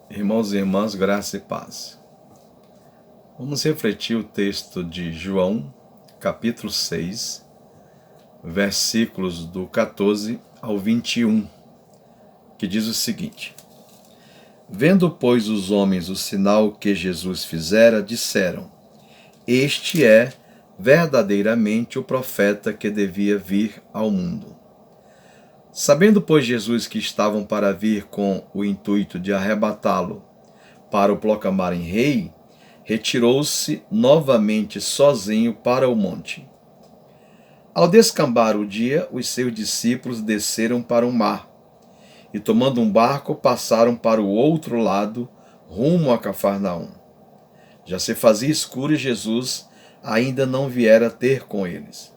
Irmãos e irmãs, graça e paz. Vamos refletir o texto de João, capítulo 6, versículos do 14 ao 21, que diz o seguinte: Vendo, pois, os homens o sinal que Jesus fizera, disseram: Este é verdadeiramente o profeta que devia vir ao mundo. Sabendo, pois, Jesus que estavam para vir com o intuito de arrebatá-lo para o proclamarem rei, retirou-se novamente sozinho para o monte. Ao descambar o dia, os seus discípulos desceram para o mar e, tomando um barco, passaram para o outro lado, rumo a Cafarnaum. Já se fazia escuro e Jesus ainda não viera ter com eles.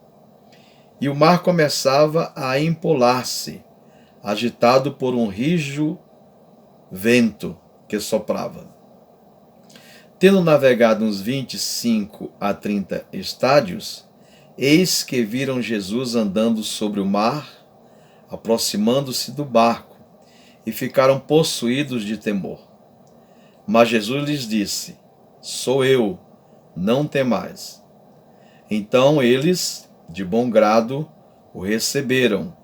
E o mar começava a empolar-se, agitado por um rijo vento que soprava. Tendo navegado uns 25 a 30 estádios, eis que viram Jesus andando sobre o mar, aproximando-se do barco, e ficaram possuídos de temor. Mas Jesus lhes disse: Sou eu, não temais. Então eles, de bom grado, o receberam,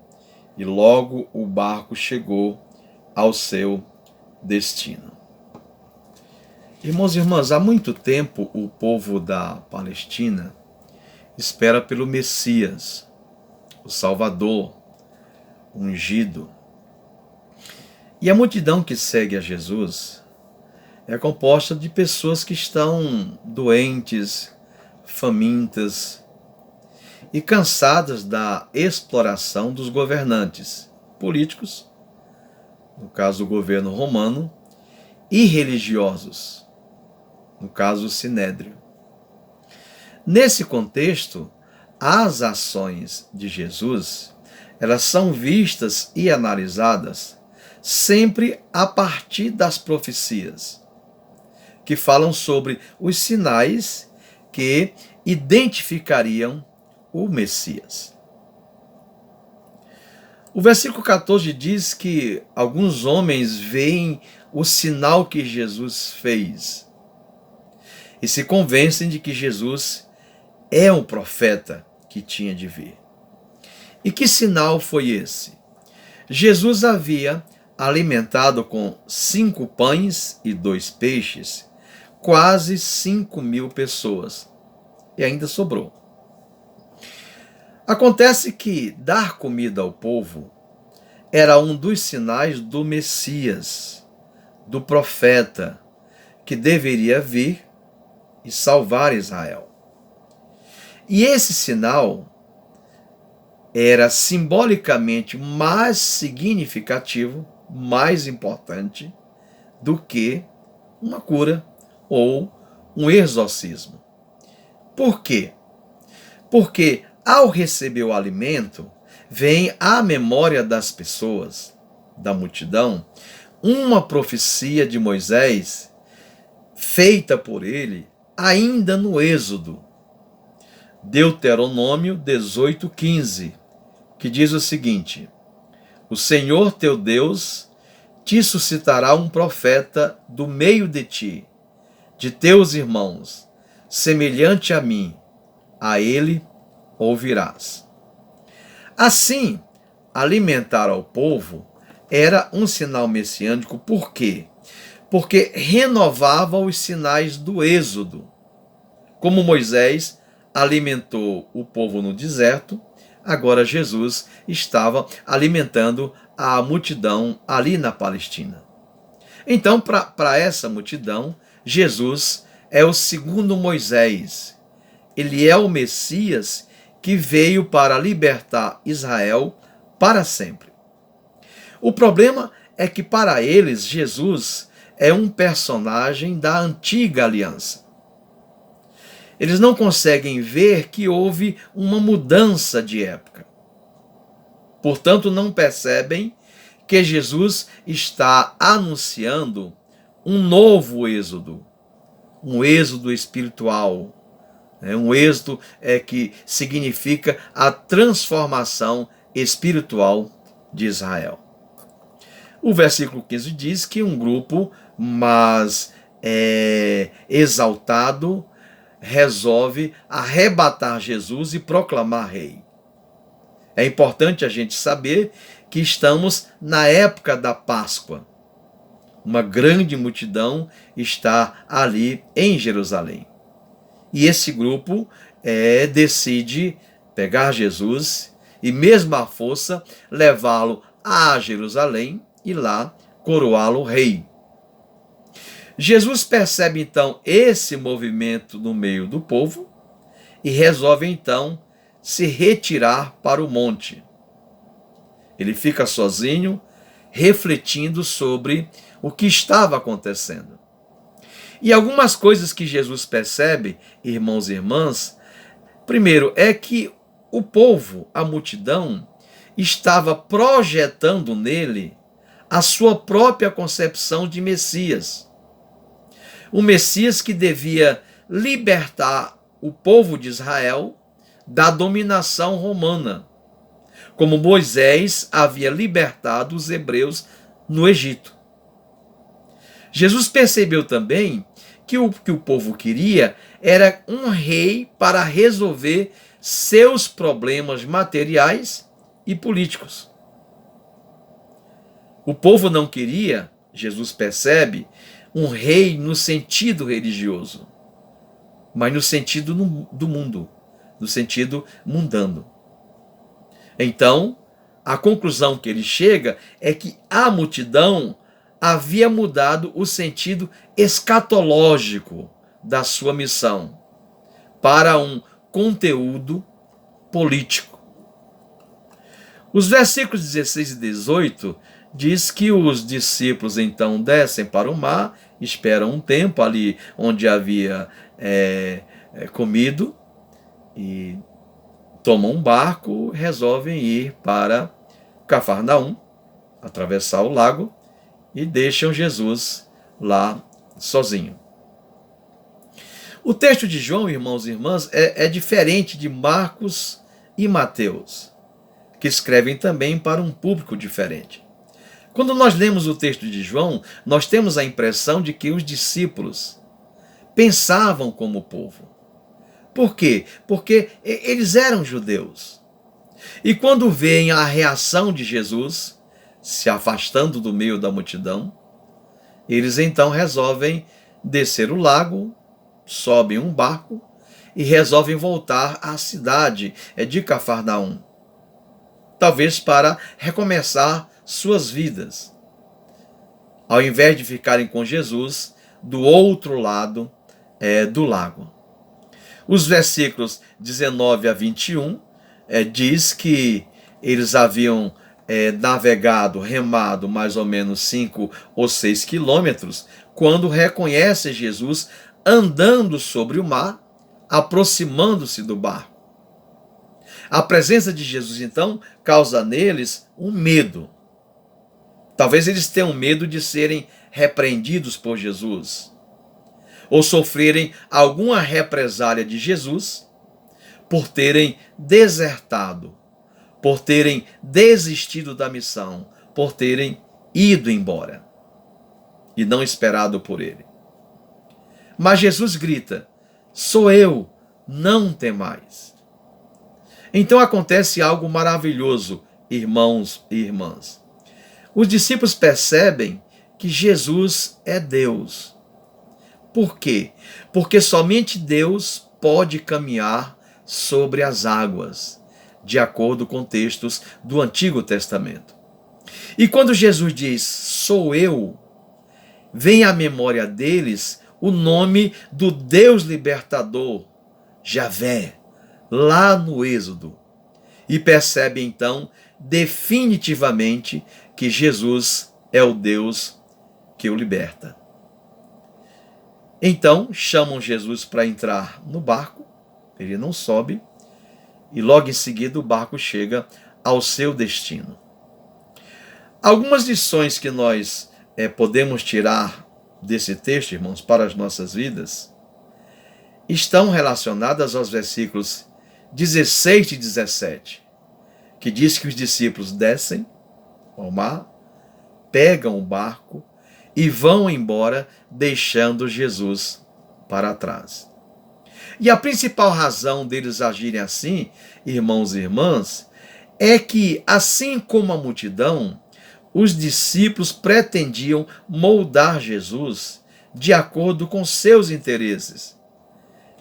e logo o barco chegou ao seu destino. Irmãos e irmãs, há muito tempo o povo da Palestina espera pelo Messias, o Salvador, ungido. E a multidão que segue a Jesus é composta de pessoas que estão doentes, famintas e cansadas da exploração dos governantes políticos, no caso o governo romano, e religiosos, no caso o Sinédrio. Nesse contexto, as ações de Jesus, elas são vistas e analisadas sempre a partir das profecias, que falam sobre os sinais que identificariam o Messias. O versículo 14 diz que alguns homens veem o sinal que Jesus fez e se convencem de que Jesus é um profeta que tinha de vir. E que sinal foi esse? Jesus havia alimentado com 5 pães e 2 peixes quase 5.000 pessoas. E ainda sobrou. Acontece que dar comida ao povo era um dos sinais do Messias, do profeta, que deveria vir e salvar Israel. E esse sinal era simbolicamente mais significativo, mais importante do que uma cura ou um exorcismo. Por quê? Porque ao receber o alimento, vem à memória das pessoas, da multidão, uma profecia de Moisés feita por ele ainda no Êxodo, Deuteronômio 18:15, que diz o seguinte: O Senhor teu Deus te suscitará um profeta do meio de ti, de teus irmãos, semelhante a mim, a ele ouvirás. Assim, alimentar ao povo era um sinal messiânico. Por quê? Porque renovava os sinais do Êxodo. Como Moisés alimentou o povo no deserto, agora Jesus estava alimentando a multidão ali na Palestina. Então, para essa multidão, Jesus é o segundo Moisés. Ele é o Messias que veio para libertar Israel para sempre. O problema é que para eles Jesus é um personagem da antiga aliança. Eles não conseguem ver que houve uma mudança de época. Portanto, não percebem que Jesus está anunciando um novo êxodo, um êxodo espiritual, um êxodo que significa a transformação espiritual de Israel. O versículo 15 diz que um grupo mais exaltado resolve arrebatar Jesus e proclamar rei. É importante a gente saber que estamos na época da Páscoa. Uma grande multidão está ali em Jerusalém. E esse grupo decide pegar Jesus e, mesmo à força, levá-lo a Jerusalém e lá coroá-lo rei. Jesus percebe então esse movimento no meio do povo e resolve então se retirar para o monte. Ele fica sozinho, refletindo sobre o que estava acontecendo. E algumas coisas que Jesus percebe, irmãos e irmãs, primeiro é que o povo, a multidão, estava projetando nele a sua própria concepção de Messias. O Messias que devia libertar o povo de Israel da dominação romana, como Moisés havia libertado os hebreus no Egito. Jesus percebeu também que o povo queria era um rei para resolver seus problemas materiais e políticos. O povo não queria, Jesus percebe, um rei no sentido religioso, mas no sentido do mundo, no sentido mundano. Então, a conclusão que ele chega é que a multidão havia mudado o sentido escatológico da sua missão para um conteúdo político. Os versículos 16 e 18 diz que os discípulos então descem para o mar, esperam um tempo ali onde havia comido e tomam um barco, resolvem ir para Cafarnaum, atravessar o lago e deixam Jesus lá sozinho. O texto de João, irmãos e irmãs, é diferente de Marcos e Mateus, que escrevem também para um público diferente. Quando nós lemos o texto de João, nós temos a impressão de que os discípulos pensavam como o povo. Por quê? Porque eles eram judeus. E quando veem a reação de Jesus, se afastando do meio da multidão, eles então resolvem descer o lago, sobem um barco e resolvem voltar à cidade de Cafarnaum. Talvez para recomeçar suas vidas, ao invés de ficarem com Jesus do outro lado do lago. Os versículos 19 a 21 diz que eles haviam navegado, remado mais ou menos 5 ou 6 quilômetros, quando reconhecem Jesus andando sobre o mar, aproximando-se do barco. A presença de Jesus, então, causa neles um medo. Talvez eles tenham medo de serem repreendidos por Jesus, ou sofrerem alguma represália de Jesus por terem desertado, por terem desistido da missão, por terem ido embora e não esperado por ele. Mas Jesus grita: sou eu, não temais. Então acontece algo maravilhoso, irmãos e irmãs. Os discípulos percebem que Jesus é Deus. Por quê? Porque somente Deus pode caminhar sobre as águas, de acordo com textos do Antigo Testamento. E quando Jesus diz, sou eu, vem à memória deles o nome do Deus libertador, Javé, lá no Êxodo. E percebe então definitivamente que Jesus é o Deus que o liberta. Então chamam Jesus para entrar no barco, ele não sobe, e logo em seguida o barco chega ao seu destino. Algumas lições que nós podemos tirar desse texto, irmãos, para as nossas vidas, estão relacionadas aos versículos 16 e 17, que diz que os discípulos descem ao mar, pegam o barco e vão embora, deixando Jesus para trás. E a principal razão deles agirem assim, irmãos e irmãs, é que, assim como a multidão, os discípulos pretendiam moldar Jesus de acordo com seus interesses,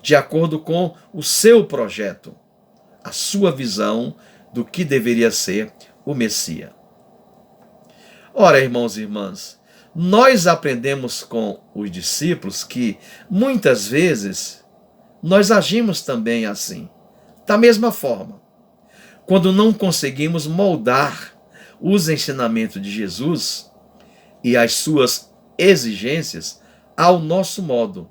de acordo com o seu projeto, a sua visão do que deveria ser o Messias. Ora, irmãos e irmãs, nós aprendemos com os discípulos que, muitas vezes, nós agimos também assim, da mesma forma. Quando não conseguimos moldar os ensinamentos de Jesus e as suas exigências ao nosso modo.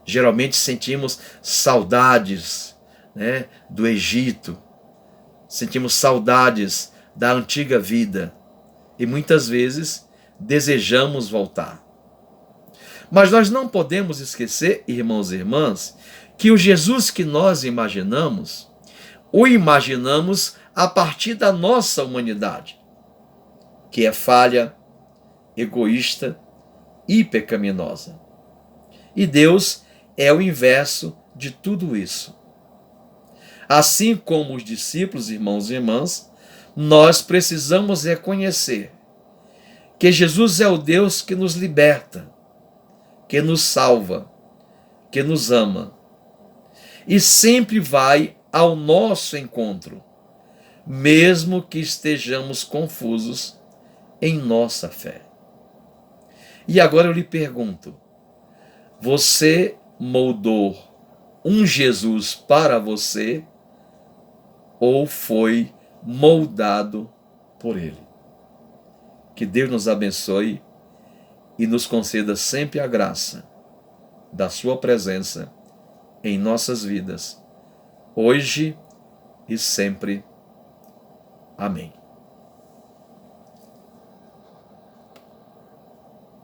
Geralmente sentimos saudades, do Egito, sentimos saudades da antiga vida e muitas vezes desejamos voltar. Mas nós não podemos esquecer, irmãos e irmãs, que o Jesus que nós imaginamos, o imaginamos a partir da nossa humanidade, que é falha, egoísta e pecaminosa. E Deus é o inverso de tudo isso. Assim como os discípulos, irmãos e irmãs, nós precisamos reconhecer que Jesus é o Deus que nos liberta, que nos salva, que nos ama e sempre vai ao nosso encontro, mesmo que estejamos confusos em nossa fé. E agora eu lhe pergunto, você moldou um Jesus para você ou foi moldado por ele? Que Deus nos abençoe e nos conceda sempre a graça da sua presença em nossas vidas, hoje e sempre. Amém.